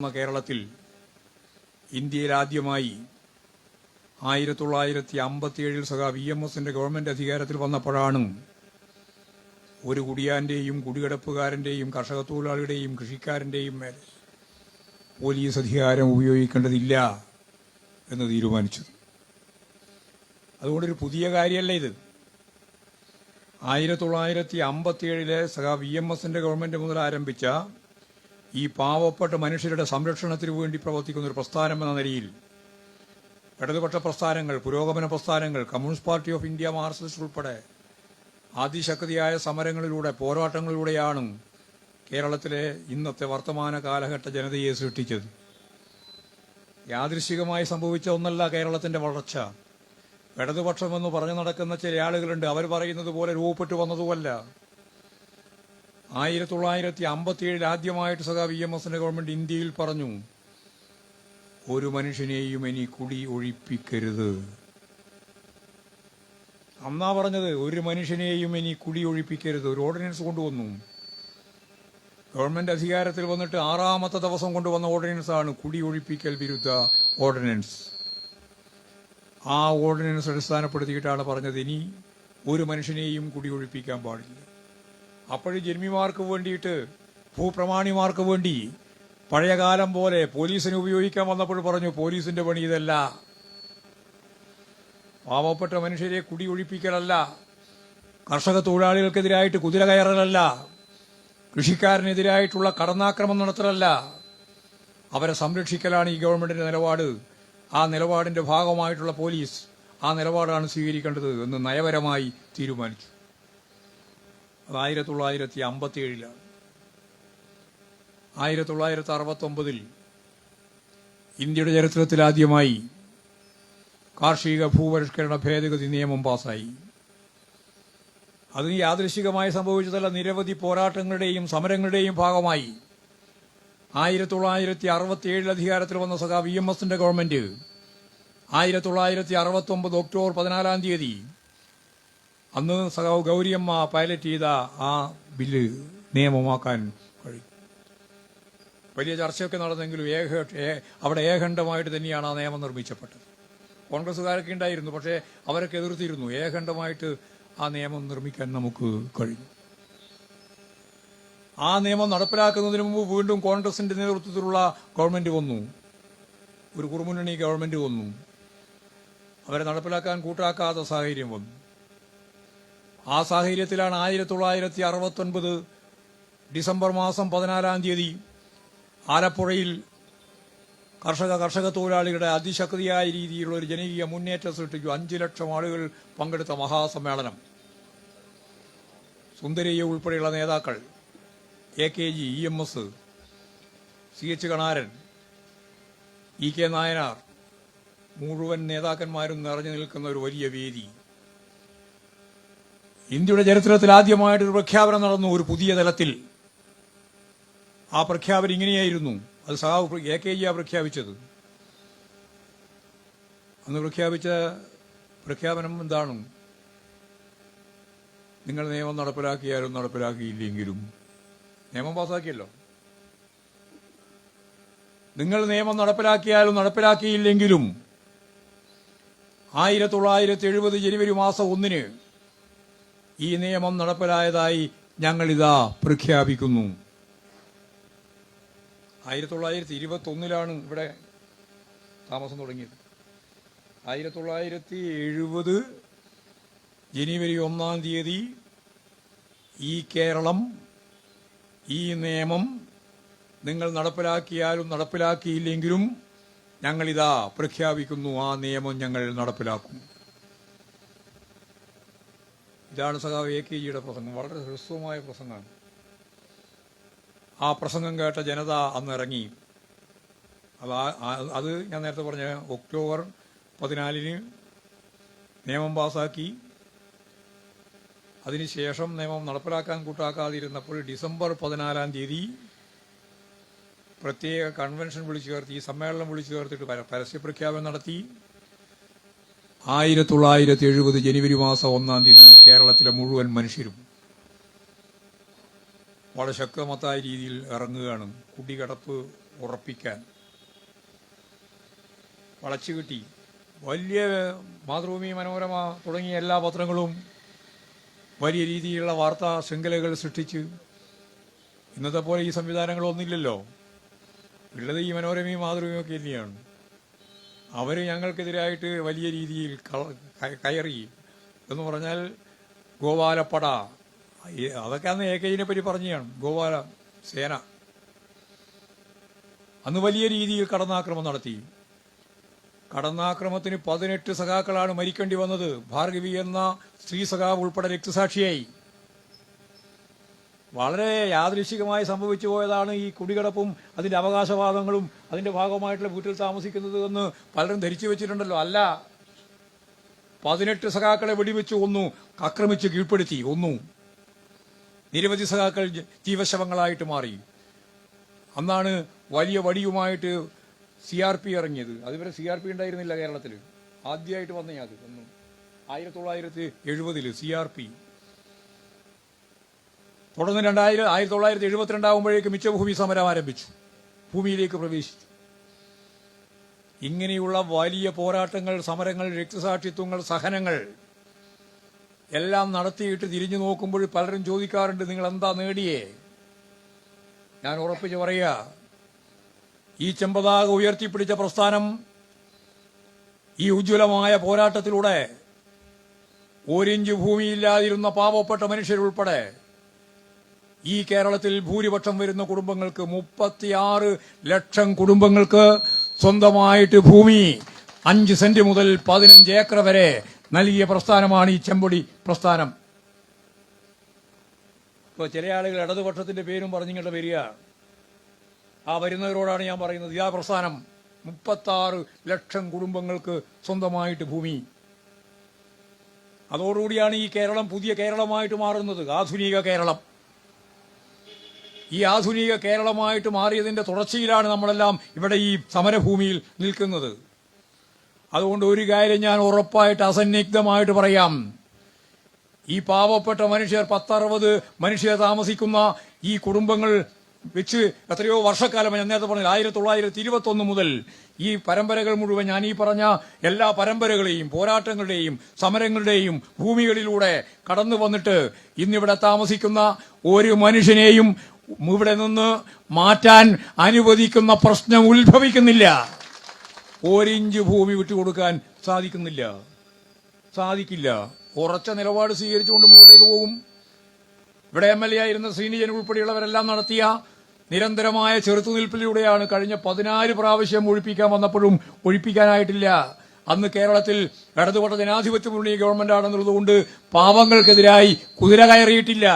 കേരളത്തിൽ ഇന്ത്യയിൽ ആദ്യമായി 1957 സഖാവ് EMSന്റെ ഗവൺമെന്റ് അധികാരത്തിൽ വന്നപ്പോഴാണ് ഒരു കുടിയാന്റെയും കുടികിടപ്പുകാരന്റെയും കർഷക തൊഴിലാളിയുടെയും കൃഷിക്കാരന്റെയും മേൽ പോലീസ് അധികാരം ഉപയോഗിക്കേണ്ടതില്ല എന്ന് തീരുമാനിച്ചത്. അതുകൊണ്ടൊരു പുതിയ കാര്യമല്ല ഇത്. 1957 സഖാവ് EMSന്റെ ഗവൺമെന്റ് മുതൽ ആരംഭിച്ച ഈ പാവപ്പെട്ട മനുഷ്യരുടെ സംരക്ഷണത്തിനു വേണ്ടി പ്രവർത്തിക്കുന്ന ഒരു പ്രസ്ഥാനം എന്ന നിലയിൽ ഇടതുപക്ഷ പ്രസ്ഥാനങ്ങൾ, പുരോഗമന പ്രസ്ഥാനങ്ങൾ, communist party of India, Marxist ഉൾപ്പെടെ അതിശക്തിയായ സമരങ്ങളിലൂടെ, പോരാട്ടങ്ങളിലൂടെയാണ് കേരളത്തിലെ ഇന്നത്തെ വർത്തമാന കാലഘട്ട ജനതയെ സൃഷ്ടിച്ചത്. യാദൃശ്ചികമായി സംഭവിച്ച ഒന്നല്ല കേരളത്തിന്റെ വളർച്ച. ഇടതുപക്ഷമെന്ന് പറഞ്ഞു നടക്കുന്ന ചില ആളുകളുണ്ട്, അവർ പറയുന്നത് പോലെ രൂപപ്പെട്ടു വന്നതുമല്ല. 1957 ആദ്യമായിട്ട് സഖാവ് EMSന്റെ ഗവൺമെന്റ് ഇന്ത്യയിൽ പറഞ്ഞു, ഒരു മനുഷ്യനെയും ഇനി കുടി ഒഴിപ്പിക്കരുത്. അന്നാ പറഞ്ഞത്, ഒരു മനുഷ്യനെയും ഇനി കുടി ഒഴിപ്പിക്കരുത്. ഒരു ഓർഡിനൻസ് കൊണ്ടുവന്നു. ഗവൺമെന്റ് അധികാരത്തിൽ വന്നിട്ട് 6ാമത്തെ ദിവസം കൊണ്ടുവന്ന ഓർഡിനൻസാണ് കുടി ഒഴിപ്പിക്കൽ വിരുദ്ധ ഓർഡിനൻസ്. ആ ഓർഡിനൻസ് അടിസ്ഥാനപ്പെടുത്തിയിട്ടാണ് പറഞ്ഞത്, ഇനി ഒരു മനുഷ്യനെയും കുടി ഒഴിപ്പിക്കാൻ പാടില്ല. അപ്പോഴും ജന്മിമാർക്ക് വേണ്ടിയിട്ട്, ഭൂപ്രമാണിമാർക്ക് വേണ്ടി പഴയകാലം പോലെ പോലീസിനെ ഉപയോഗിക്കാൻ വന്നപ്പോൾ പറഞ്ഞു, പോലീസിന്റെ പണി ഇതല്ല. പാവപ്പെട്ട മനുഷ്യരെ കുടി ഒഴിപ്പിക്കലല്ല, കർഷക തൊഴിലാളികൾക്കെതിരായിട്ട് കുതിര കയറലല്ല, കൃഷിക്കാരനെതിരായിട്ടുള്ള കടന്നാക്രമണം നടത്തലല്ല, അവരെ സംരക്ഷിക്കലാണ് ഈ ഗവൺമെന്റിന്റെ നിലപാട്. ആ നിലപാടിന്റെ ഭാഗമായിട്ടുള്ള പോലീസ് ആ നിലപാടാണ് സ്വീകരിക്കേണ്ടത് എന്ന് നയപരമായി തീരുമാനിച്ചു. അത് 1957 1969 ഇന്ത്യയുടെ ചരിത്രത്തിലാദ്യമായി കാർഷിക ഭൂപരിഷ്കരണ ഭേദഗതി നിയമം പാസായി. അതിന് യാദൃശ്ചികമായി സംഭവിച്ചതല്ല, നിരവധി പോരാട്ടങ്ങളുടെയും സമരങ്ങളുടെയും ഭാഗമായി 1967 അധികാരത്തിൽ വന്ന സഖാവ് EMSന്റെ ഗവൺമെന്റ് 1969 ഒക്ടോബർ 14 അന്ന് സഖാവ് ഗൗരിയമ്മ പൈലറ്റ് ചെയ്ത ആ ബില്ല് നിയമമാക്കാൻ കഴിയും. വലിയ ചർച്ചയൊക്കെ നടന്നെങ്കിലും അവിടെ ഏകണ്ഠമായിട്ട് തന്നെയാണ് ആ നിയമം നിർമ്മിച്ചപ്പെട്ടത്. കോൺഗ്രസുകാരൊക്കെ ഉണ്ടായിരുന്നു, പക്ഷേ അവരൊക്കെ എതിർത്തിരുന്നു. ഏകണ്ഠമായിട്ട് ആ നിയമം നിർമ്മിക്കാൻ നമുക്ക് കഴിഞ്ഞു. ആ നിയമം നടപ്പിലാക്കുന്നതിന് മുമ്പ് വീണ്ടും കോൺഗ്രസിന്റെ നേതൃത്വത്തിലുള്ള ഗവൺമെന്റ് വന്നു, ഒരു കുറുമുന്നണി ഗവൺമെന്റ് വന്നു. അവരെ നടപ്പിലാക്കാൻ കൂട്ടാക്കാത്ത സാഹചര്യം വന്നു. ആ സാഹചര്യത്തിലാണ് 1969 ഡിസംബർ മാസം 14 ആലപ്പുഴയിൽ കർഷക തൊഴിലാളികളുടെ അതിശക്തിയായ രീതിയിലുള്ള ഒരു ജനകീയ മുന്നേറ്റം സൃഷ്ടിച്ചു. 5 ലക്ഷം ആളുകൾ പങ്കെടുത്ത മഹാസമ്മേളനം. സുന്ദരയ്യ ഉൾപ്പെടെയുള്ള നേതാക്കൾ, AKG, EMS, CH Kanaran, EK Nayanar, മുഴുവൻ നേതാക്കന്മാരും നിറഞ്ഞു നിൽക്കുന്ന ഒരു വലിയ വേദി. ഇന്ത്യയുടെ ചരിത്രത്തിൽ ആദ്യമായിട്ടൊരു പ്രഖ്യാപനം നടന്നു, ഒരു പുതിയ തലത്തിൽ. ആ പ്രഖ്യാപനം ഇങ്ങനെയായിരുന്നു. അത് സഖാവ് AKG പ്രഖ്യാപിച്ചത്. അന്ന് പ്രഖ്യാപിച്ച പ്രഖ്യാപനം എന്താണ്? നിങ്ങൾ നിയമം നടപ്പിലാക്കിയാലും നടപ്പിലാക്കിയില്ലെങ്കിലും, നിയമം പാസാക്കിയല്ലോ, നിങ്ങൾ നിയമം നടപ്പിലാക്കിയാലും നടപ്പിലാക്കിയില്ലെങ്കിലും 1970 ജനുവരി മാസം 1 ഈ നിയമം നടപ്പിലായതായി ഞങ്ങളിതാ പ്രഖ്യാപിക്കുന്നു. 1921 ഇവിടെ താമസം തുടങ്ങിയത്. 1970 ജനുവരി 1 ഈ കേരളം ഈ നിയമം നിങ്ങൾ നടപ്പിലാക്കിയാലും നടപ്പിലാക്കിയില്ലെങ്കിലും ഞങ്ങളിതാ പ്രഖ്യാപിക്കുന്നു, ആ നിയമം ഞങ്ങൾ നടപ്പിലാക്കും. ഇതാണ് സഖാവ് AKGയുടെ പ്രസംഗം. വളരെ ഹ്രസ്വമായ പ്രസംഗമാണ്. ആ പ്രസംഗം കേട്ട ജനത അന്ന് ഇറങ്ങി. അത് ഞാൻ നേരത്തെ പറഞ്ഞ ഒക്ടോബർ 14 നിയമം പാസാക്കി. അതിനുശേഷം നിയമം നടപ്പിലാക്കാൻ കൂട്ടാക്കാതിരുന്നപ്പോൾ ഡിസംബർ 14 പ്രത്യേക കൺവെൻഷൻ വിളിച്ചു ചേർത്തി, ഈ സമ്മേളനം വിളിച്ചു ചേർത്തിട്ട് പരസ്യ പ്രഖ്യാപനം നടത്തി. 1970 ജനുവരി മാസം 1 കേരളത്തിലെ മുഴുവൻ മനുഷ്യരും വളരെ ശക്തമത്തായ രീതിയിൽ ഇറങ്ങുകയാണ്. കുടികടപ്പ് ഉറപ്പിക്കാൻ വളച്ചു കിട്ടി. വലിയ മാതൃഭൂമി, മനോരമ തുടങ്ങിയ എല്ലാ പത്രങ്ങളും വലിയ രീതിയിലുള്ള വാർത്താ ശൃംഖലകൾ സൃഷ്ടിച്ച്, ഇന്നത്തെ പോലെ ഈ സംവിധാനങ്ങളൊന്നുമില്ലല്ലോ, ഉള്ളത് ഈ മനോരമയും മാതൃഭൂമിയും ഒക്കെ തന്നെയാണ്. അവർ ഞങ്ങൾക്കെതിരായിട്ട് വലിയ രീതിയിൽ കയറി എന്ന് പറഞ്ഞാൽ ഗോപാലപ്പട, അതൊക്കെ അന്ന് AKജിനെ പറ്റി പറഞ്ഞതാണ്. ഗോപാല സേന അന്ന് വലിയ രീതിയിൽ കടന്നാക്രമണം നടത്തി. കടന്നാക്രമണത്തിന് 18 സഖാക്കളാണ് മരിക്കേണ്ടി വന്നത്. ഭാർഗവി എന്ന സ്ത്രീ സഖാവ് ഉൾപ്പെടെ രക്തസാക്ഷിയായി. വളരെ യാദൃശ്ചികമായി സംഭവിച്ചു പോയതാണ് ഈ കുടികിടപ്പും അതിന്റെ അവകാശവാദങ്ങളും അതിന്റെ ഭാഗമായിട്ടുള്ള വീട്ടിൽ താമസിക്കുന്നത് എന്ന് പലരും ധരിച്ചു വെച്ചിട്ടുണ്ടല്ലോ. അല്ല, 18 സഖാക്കളെ വെടിവെച്ച് കൊന്നു, ആക്രമിച്ച് കീഴ്പ്പെടുത്തി കൊന്നു. നിരവധി സഖാക്കൾ ജീവശവങ്ങളായിട്ട് മാറി. അന്നാണ് വലിയ വടിയുമായിട്ട് CRP ഇറങ്ങിയത്. അതുവരെ CRP ഉണ്ടായിരുന്നില്ല കേരളത്തിൽ. ആദ്യമായിട്ട് വന്നേ അത് 1970 CRP. തുടർന്ന് 1972 ആകുമ്പോഴേക്ക് മിച്ചഭൂമി സമരം ആരംഭിച്ചു, ഭൂമിയിലേക്ക് പ്രവേശിച്ചു. ഇങ്ങനെയുള്ള വലിയ പോരാട്ടങ്ങൾ, സമരങ്ങൾ, രക്തസാക്ഷിത്വങ്ങൾ, സഹനങ്ങൾ എല്ലാം നടത്തിയിട്ട് തിരിഞ്ഞു നോക്കുമ്പോൾ പലരും ചോദിക്കാറുണ്ട്, നിങ്ങൾ എന്താ നേടിയേ? ഞാൻ ഉറപ്പിച്ച് പറയുക, ഈ ചെമ്പതാക ഉയർത്തിപ്പിടിച്ച പ്രസ്ഥാനം ഈ ഉജ്ജ്വലമായ പോരാട്ടത്തിലൂടെ ഒരിഞ്ച് ഭൂമിയില്ലാതിരുന്ന പാവപ്പെട്ട മനുഷ്യരുൾപ്പെടെ ഈ കേരളത്തിൽ ഭൂരിപക്ഷം വരുന്ന കുടുംബങ്ങൾക്ക് 36 ലക്ഷം കുടുംബങ്ങൾക്ക് സ്വന്തമായിട്ട് ഭൂമി 5 സെന്റ് മുതൽ 15 ഏക്കർ വരെ നൽകിയ പ്രസ്ഥാനമാണ് ഈ ചെമ്പൊടി പ്രസ്ഥാനം. ഇപ്പോൾ ചില ആളുകൾ ഇടതുപക്ഷത്തിന്റെ പേരും പറഞ്ഞിങ്ങോട്ട് വരിക. ആ വരുന്നവരോടാണ് ഞാൻ പറയുന്നത്, ഇതാ പ്രസ്ഥാനം. 36 ലക്ഷം കുടുംബങ്ങൾക്ക് സ്വന്തമായിട്ട് ഭൂമി. അതോടുകൂടിയാണ് ഈ കേരളം പുതിയ കേരളമായിട്ട് മാറുന്നത്, ആധുനിക കേരളം. ഈ ആധുനിക കേരളമായിട്ട് മാറിയതിന്റെ തുടർച്ചയിലാണ് നമ്മളെല്ലാം ഇവിടെ ഈ സമരഭൂമിയിൽ നിൽക്കുന്നത്. അതുകൊണ്ട് ഒരു കാര്യം ഞാൻ ഉറപ്പായിട്ട് അസന്നിഗ്ധമായിട്ട് പറയാം, ഈ പാവപ്പെട്ട മനുഷ്യർ 10-60 മനുഷ്യർ താമസിക്കുന്ന ഈ കുടുംബങ്ങൾ വെച്ച് എത്രയോ വർഷക്കാലം, ഞാൻ നേരത്തെ പറഞ്ഞ 1921 മുതൽ ഈ പരമ്പരകൾ മുഴുവൻ, ഞാൻ ഈ പറഞ്ഞ എല്ലാ പരമ്പരകളെയും പോരാട്ടങ്ങളുടെയും സമരങ്ങളുടെയും ഭൂമികളിലൂടെ കടന്നു വന്നിട്ട് ഇന്നിവിടെ താമസിക്കുന്ന ഒരു മനുഷ്യനെയും ഇവിടെ നിന്ന് മാറ്റാൻ അനുവദിക്കുന്ന പ്രശ്നം ഉത്ഭവിക്കുന്നില്ല. ഒരിഞ്ച് ഭൂമി വിട്ടുകൊടുക്കാൻ സാധിക്കില്ല. ഉറച്ച നിലപാട് സ്വീകരിച്ചുകൊണ്ട് മുന്നോട്ടേക്ക് പോകും. ഇവിടെ MLA ആയിരുന്ന ശ്രീനിജൻ ഉൾപ്പെടെയുള്ളവരെല്ലാം നടത്തിയ നിരന്തരമായ ചെറുത്തുനിൽപ്പിലൂടെയാണ് കഴിഞ്ഞ 14 പ്രാവശ്യം ഒഴിപ്പിക്കാൻ വന്നപ്പോഴും ഒഴിപ്പിക്കാനായിട്ടില്ല. അന്ന് കേരളത്തിൽ ഇടതുപക്ഷ ജനാധിപത്യ മുന്നണി ഗവൺമെന്റ് ആണെന്നുള്ളതുകൊണ്ട് പാവങ്ങൾക്കെതിരായി കുതിര കയറിയിട്ടില്ല,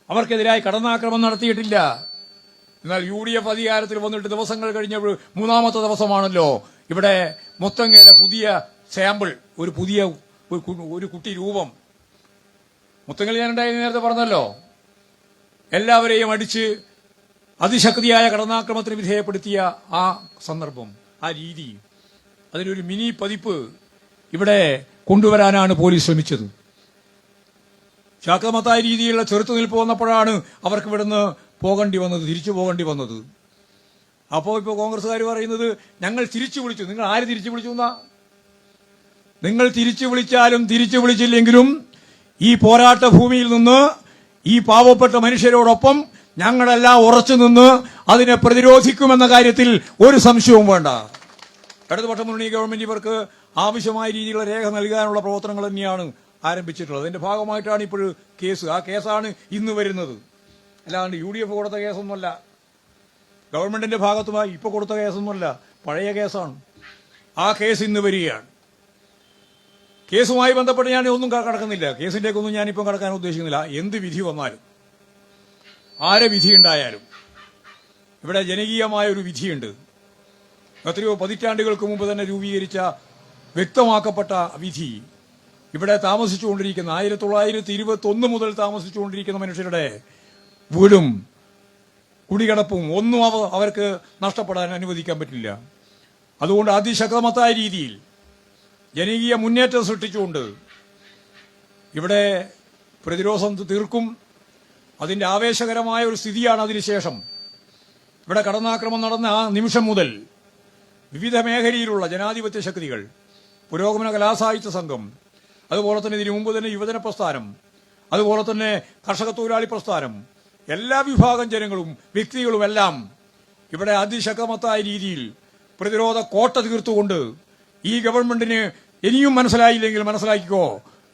അവർക്കെതിരായി കടന്നാക്രമണം നടത്തിയിട്ടില്ല. എന്നാൽ UDF അധികാരത്തിൽ വന്നിട്ട് ദിവസങ്ങൾ കഴിഞ്ഞപ്പോൾ 3ാമത്തെ ദിവസമാണല്ലോ ഇവിടെ മുത്തങ്ങയുടെ പുതിയ സാമ്പിൾ, ഒരു പുതിയ ഒരു കുട്ടി രൂപം. മുത്തങ്ങയിൽ ഞാനുണ്ടായി നേരത്തെ പറഞ്ഞല്ലോ, എല്ലാവരെയും അടിച്ച് അതിശക്തിയായ കടന്നാക്രമണത്തിന് വിധേയപ്പെടുത്തിയ ആ സന്ദർഭം, ആ രീതി, അതിനൊരു മിനി പതിപ്പ് ഇവിടെ കൊണ്ടുവരാനാണ് പോലീസ് ശ്രമിച്ചത്. ശാക്തമത്തായ രീതിയിലുള്ള ചെറുത്തുനിൽപ്പ് വന്നപ്പോഴാണ് അവർക്ക് ഇവിടുന്ന് തിരിച്ചു പോകേണ്ടി വന്നത്. അപ്പോൾ ഇപ്പോൾ കോൺഗ്രസ്സുകാർ പറയുന്നത്, ഞങ്ങൾ തിരിച്ചു വിളിച്ചു. നിങ്ങൾ ആര് തിരിച്ചു വിളിച്ചു എന്നാ? നിങ്ങൾ തിരിച്ചു വിളിച്ചാലും തിരിച്ചു വിളിച്ചില്ലെങ്കിലും ഈ പോരാട്ട ഭൂമിയിൽ നിന്ന് ഈ പാവപ്പെട്ട മനുഷ്യരോടൊപ്പം ഞങ്ങളെല്ലാം ഉറച്ചു നിന്ന് അതിനെ പ്രതിരോധിക്കുമെന്ന കാര്യത്തിൽ ഒരു സംശയവും വേണ്ട. ഇടതുപക്ഷ മുന്നണി ഗവൺമെന്റ് ഇവർക്ക് ആവശ്യമായ രീതിയിലുള്ള രേഖ നൽകാനുള്ള പ്രവർത്തനങ്ങൾ തന്നെയാണ് ആരംഭിച്ചിട്ടുള്ളത്. അതിന്റെ ഭാഗമായിട്ടാണ് ഇപ്പോൾ കേസ്. ആ കേസാണ് ഇന്ന് വരുന്നത്. അല്ലാണ്ട് UDF കൊടുത്ത കേസൊന്നുമല്ല, ഗവൺമെന്റിന്റെ ഭാഗത്തുമായി ഇപ്പൊ കൊടുത്ത കേസൊന്നുമല്ല, പഴയ കേസാണ്. ആ കേസ് ഇന്ന് വരികയാണ്. കേസുമായി ബന്ധപ്പെട്ട് ഞാൻ ഒന്നും കടക്കുന്നില്ല, കേസിന്റെയൊന്നും ഞാനിപ്പം കടക്കാൻ ഉദ്ദേശിക്കുന്നില്ല. എന്ത് വിധി വന്നാലും, ആരെ വിധി ഉണ്ടായാലും, ഇവിടെ ജനകീയമായ ഒരു വിധിയുണ്ട്. എത്രയോ പതിറ്റാണ്ടുകൾക്ക് മുമ്പ് തന്നെ രൂപീകരിച്ച വ്യക്തമാക്കപ്പെട്ട വിധി. ഇവിടെ താമസിച്ചുകൊണ്ടിരിക്കുന്ന 1921 മുതൽ താമസിച്ചുകൊണ്ടിരിക്കുന്ന മനുഷ്യരുടെ വീടും കുടികിടപ്പും ഒന്നും അവർക്ക് നഷ്ടപ്പെടാൻ അനുവദിക്കാൻ പറ്റില്ല. അതുകൊണ്ട് അതിശക്തമത്തായ രീതിയിൽ ജനകീയ മുന്നേറ്റം സൃഷ്ടിച്ചുകൊണ്ട് ഇവിടെ പ്രതിരോധം തീർക്കും. അതിന്റെ ആവേശകരമായ ഒരു സ്ഥിതിയാണ് അതിനുശേഷം ഇവിടെ കടന്നാക്രമണം നടന്ന ആ നിമിഷം മുതൽ വിവിധ മേഖലയിലുള്ള ജനാധിപത്യ ശക്തികൾ, പുരോഗമന കലാസാഹിത്യ സംഘം, അതുപോലെ തന്നെ ഇതിനു മുമ്പ് തന്നെ യുവജന പ്രസ്ഥാനം, അതുപോലെ തന്നെ കർഷക തൊഴിലാളി പ്രസ്ഥാനം, എല്ലാ വിഭാഗം ജനങ്ങളും വ്യക്തികളുമെല്ലാം ഇവിടെ അതിശക്തമത്തായ രീതിയിൽ പ്രതിരോധ കോട്ട തീർത്തുകൊണ്ട് ഈ ഗവൺമെന്റിന് ഇനിയും മനസ്സിലായില്ലെങ്കിൽ മനസ്സിലാക്കിക്കോ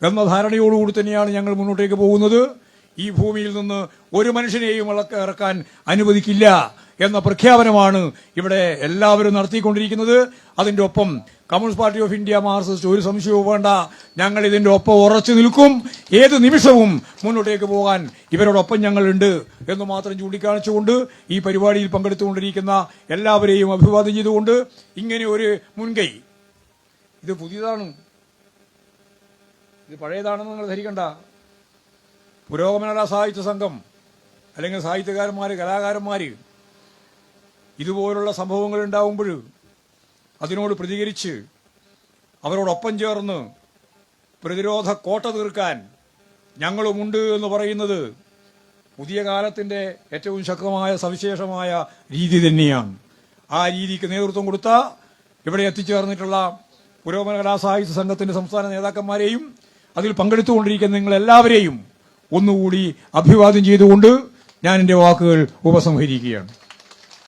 എന്ന ധാരണയോടുകൂടി തന്നെയാണ് ഞങ്ങൾ മുന്നോട്ടേക്ക് പോകുന്നത്. ഈ ഭൂമിയിൽ നിന്ന് ഒരു മനുഷ്യനെയും ഇറക്കാൻ അനുവദിക്കില്ല എന്ന പ്രഖ്യാപനമാണ് ഇവിടെ എല്ലാവരും നടത്തിക്കൊണ്ടിരിക്കുന്നത്. അതിന്റെ ഒപ്പം communist party of India Marxist ഒരു സംശയവും വേണ്ട, ഞങ്ങൾ ഇതിന്റെ ഒപ്പം ഉറച്ചു നിൽക്കും. ഏത് നിമിഷവും മുന്നോട്ടേക്ക് പോകാൻ ഇവരോടൊപ്പം ഞങ്ങളുണ്ട് എന്ന് മാത്രം ചൂണ്ടിക്കാണിച്ചുകൊണ്ട് ഈ പരിപാടിയിൽ പങ്കെടുത്തുകൊണ്ടിരിക്കുന്ന എല്ലാവരെയും അഭിവാദ്യം ചെയ്തുകൊണ്ട് ഇങ്ങനെ ഒരു മുൻകൈ, ഇത് പുതിയതാണ്, ഇത് പഴയതാണെന്ന് നിങ്ങൾ ധരിക്കണ്ട. പുരോഗമന സാഹിത്യ സംഘം അല്ലെങ്കിൽ സാഹിത്യകാരന്മാര്, കലാകാരന്മാര് ഇതുപോലുള്ള സംഭവങ്ങൾ ഉണ്ടാവുമ്പോൾ അതിനോട് പ്രതികരിച്ച് അവരോടൊപ്പം ചേർന്ന് പ്രതിരോധ കോട്ട തീർക്കാൻ ഞങ്ങളുമുണ്ട് എന്ന് പറയുന്നത് പുതിയ കാലത്തിന്റെ ഏറ്റവും ശക്തമായ സവിശേഷമായ രീതി തന്നെയാണ്. ആ രീതിക്ക് നേതൃത്വം കൊടുത്ത ഇവിടെ എത്തിച്ചേർന്നിട്ടുള്ള പുരോഗമന കലാസാഹിത്യ സംഘത്തിന്റെ സംസ്ഥാന നേതാക്കന്മാരെയും അതിൽ പങ്കെടുത്തുകൊണ്ടിരിക്കുന്ന നിങ്ങളെല്ലാവരെയും ഒന്നുകൂടി അഭിവാദ്യം ചെയ്തുകൊണ്ട് ഞാൻ എന്റെ വാക്കുകൾ ഉപസംഹരിക്കുകയാണ്.